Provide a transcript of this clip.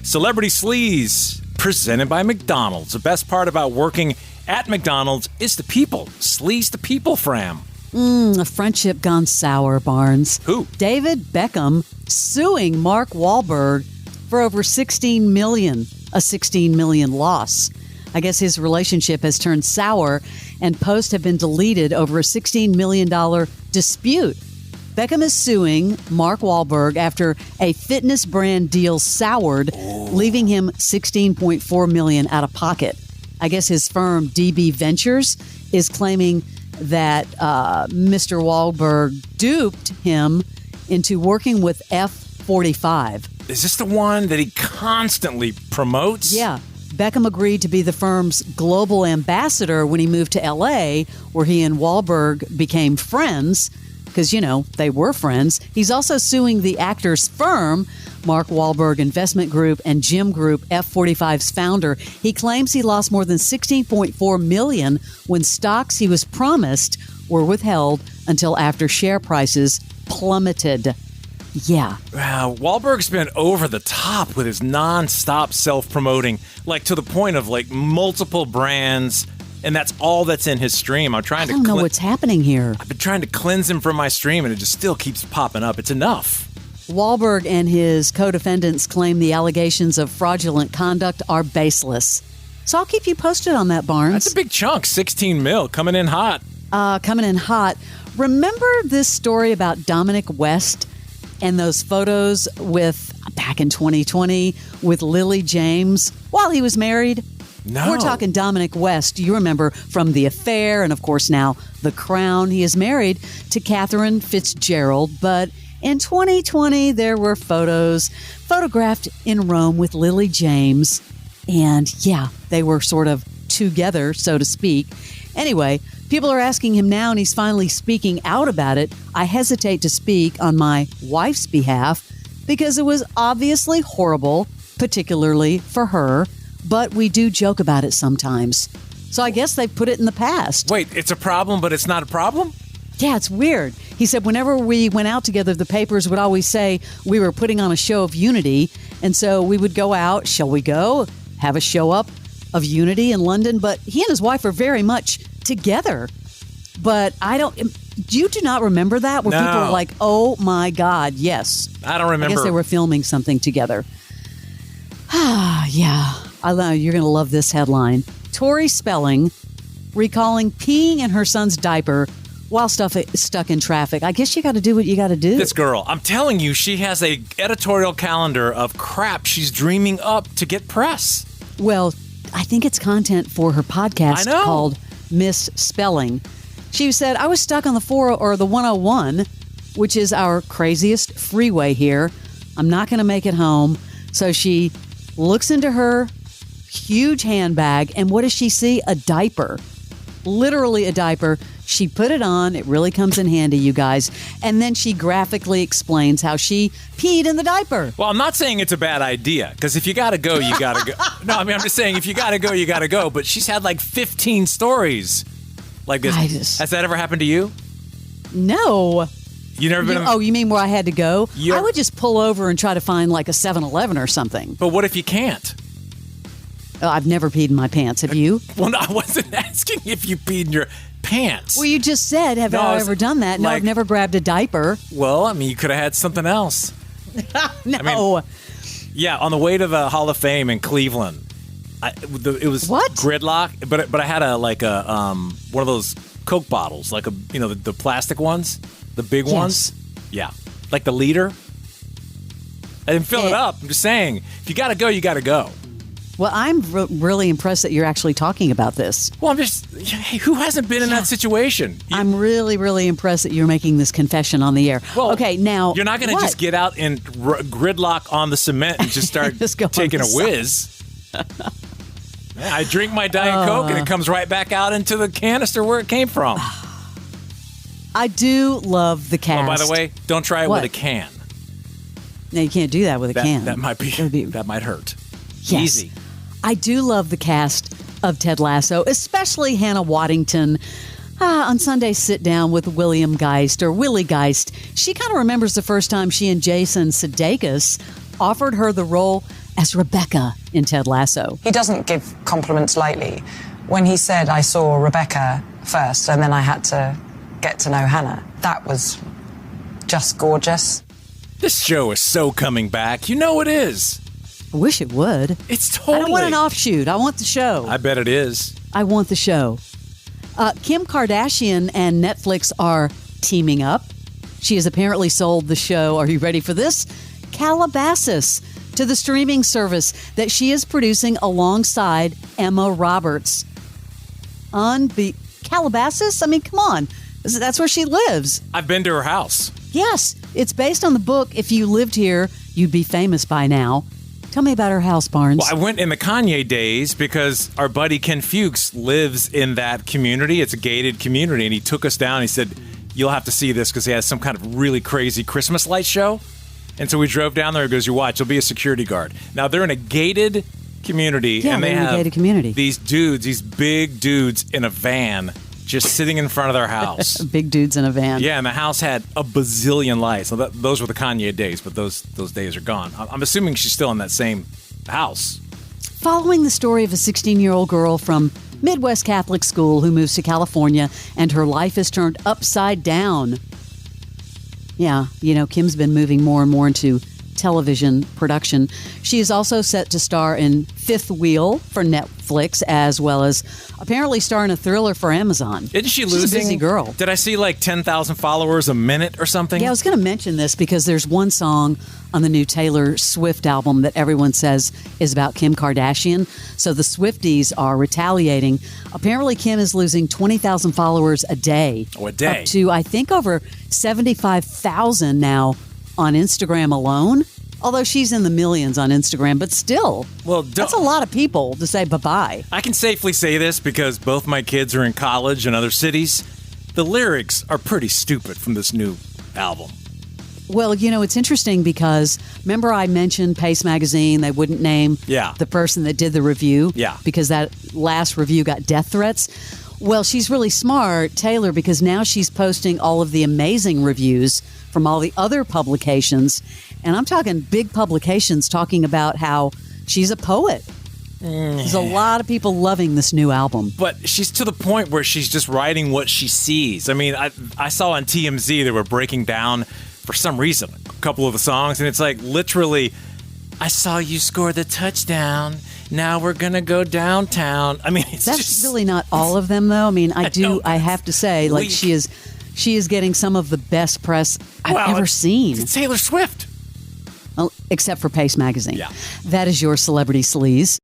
Celebrity Sleaze, presented by McDonald's. The best part about working at McDonald's is the people. Sleaze the people, Fram. A friendship gone sour, Barnes. Who? David Beckham suing Mark Wahlberg for over $16 million, a $16 million loss. I guess his relationship has turned sour, and posts have been deleted over a $16 million dispute. Beckham is suing Mark Wahlberg after a fitness brand deal soured, leaving him $16.4 million out of pocket. I guess his firm, DB Ventures, is claiming that Mr. Wahlberg duped him into working with F45. Is this the one that he constantly promotes? Yeah. Beckham agreed to be the firm's global ambassador when he moved to L.A., where he and Wahlberg became friends, because, they were friends. He's also suing the actor's firm, Mark Wahlberg Investment Group and Gym Group, F45's founder. He claims he lost more than $16.4 million when stocks he was promised were withheld until after share prices plummeted. Yeah. Wow, Wahlberg's been over the top with his nonstop self-promoting, to the point of multiple brands, and that's all that's in his stream. I don't know what's happening here. I've been trying to cleanse him from my stream, and it just still keeps popping up. It's enough. Wahlberg and his co-defendants claim the allegations of fraudulent conduct are baseless. So I'll keep you posted on that, Barnes. That's a big chunk, 16 mil, coming in hot. Remember this story about Dominic West and those photos back in 2020 with Lily James while he was married? No. We're talking Dominic West. You remember from The Affair and, of course, now The Crown. He is married to Catherine Fitzgerald, but in 2020, there were photos photographed in Rome with Lily James. And yeah, they were sort of together, so to speak. Anyway, people are asking him now, and he's finally speaking out about it. I hesitate to speak on my wife's behalf because it was obviously horrible, particularly for her. But we do joke about it sometimes. So I guess they put it in the past. Wait, it's a problem, but it's not a problem? Yeah, it's weird. He said whenever we went out together, the papers would always say we were putting on a show of unity. And so we would go out, shall we go, have a show up of unity in London. But he and his wife are very much together. But you do not remember that? Where people were like, oh my God, yes. I don't remember. I guess they were filming something together. Yeah. I know you're going to love this headline. Tori Spelling recalling peeing in her son's diaper while stuck in traffic. I guess you got to do what you got to do. This girl, I'm telling you, she has a editorial calendar of crap she's dreaming up to get press. Well, I think it's content for her podcast called Miss Spelling. She said, I was stuck on the 101, which is our craziest freeway here. I'm not going to make it home. So she looks into her huge handbag, and what does she see? A diaper. Literally a diaper. She put it on. It really comes in handy, you guys. And then she graphically explains how she peed in the diaper. Well, I'm not saying it's a bad idea, because if you got to go, you got to go. No, I'm just saying if you got to go, you got to go. But she's had 15 stories like this. Has that ever happened to you? No. You never been... you mean where I had to go? I would just pull over and try to find a 7-Eleven or something. But what if you can't? Oh, I've never peed in my pants. Have you? Well, no, I wasn't asking if you peed in your pants. Well, you just said, have I ever done that? No, I've never grabbed a diaper. Well, you could have had something else. No. Yeah, on the way to the Hall of Fame in Cleveland, it was what? Gridlock, but I had one of those Coke bottles, the plastic ones, the big ones. Yeah, like the liter. I didn't fill it up. I'm just saying, if you got to go, you got to go. Well, I'm really impressed that you're actually talking about this. Well, who hasn't been in that situation? I'm really, really impressed that you're making this confession on the air. Well, okay, now... You're not going to just get out and gridlock on the cement and just start taking a whiz. I drink my Diet Coke and it comes right back out into the canister where it came from. I do love the cast. Oh, by the way, don't try it with a can. No, you can't do that with a can. That might hurt. Yes. Easy. I do love the cast of Ted Lasso, especially Hannah Waddingham. On Sunday's sit down with Willie Geist, she kind of remembers the first time she and Jason Sudeikis offered her the role as Rebecca in Ted Lasso. He doesn't give compliments lightly. When he said, I saw Rebecca first and then I had to get to know Hannah, that was just gorgeous. This show is so coming back. You know it is. I wish it would. It's totally. I don't want an offshoot. I want the show. I bet it is. I want the show. Kim Kardashian and Netflix are teaming up. She has apparently sold the show, are you ready for this? Calabasas, to the streaming service that she is producing alongside Emma Roberts. Calabasas? I mean, come on. That's where she lives. I've been to her house. Yes, it's based on the book If You Lived Here, You'd Be Famous by Now. Tell me about her house, Barnes. Well, I went in the Kanye days because our buddy Ken Fuchs lives in that community. It's a gated community, and he took us down. He said, you'll have to see this because he has some kind of really crazy Christmas light show. And so we drove down there. He goes, you watch, you'll be a security guard. Now, they're in a gated community, and they have these dudes, these big dudes in a van just sitting in front of their house. Big dudes in a van. Yeah, and the house had a bazillion lights. So those were the Kanye days, but those days are gone. I'm assuming she's still in that same house. Following the story of a 16-year-old girl from Midwest Catholic school who moves to California, and her life is turned upside down. Yeah, Kim's been moving more and more into television production. She is also set to star in Fifth Wheel for Netflix, as well as apparently star in a thriller for Amazon. Isn't she losing? She's a busy girl. Did I see like 10,000 followers a minute or something? Yeah, I was going to mention this because there's one song on the new Taylor Swift album that everyone says is about Kim Kardashian. So the Swifties are retaliating. Apparently, Kim is losing 20,000 followers a day. Oh, a day? Up to, I think, over 75,000 now on Instagram alone. Although she's in the millions on Instagram, but still, that's a lot of people to say bye-bye. I can safely say this because both my kids are in college in other cities. The lyrics are pretty stupid from this new album. Well, it's interesting because remember I mentioned Pace Magazine, they wouldn't name the person that did the review because that last review got death threats. Well, she's really smart, Taylor, because now she's posting all of the amazing reviews from all the other publications. And I'm talking big publications talking about how she's a poet. There's a lot of people loving this new album. But she's to the point where she's just writing what she sees. I mean, I saw on TMZ they were breaking down, for some reason, a couple of the songs. And it's like literally, I saw you score the touchdown. Now we're going to go downtown. I mean, that's really not all of them, though. I mean, I have to say, like, she is getting some of the best press I've ever seen. It's Taylor Swift. Well, except for Pace Magazine. Yeah. That is your Celebrity Sleaze.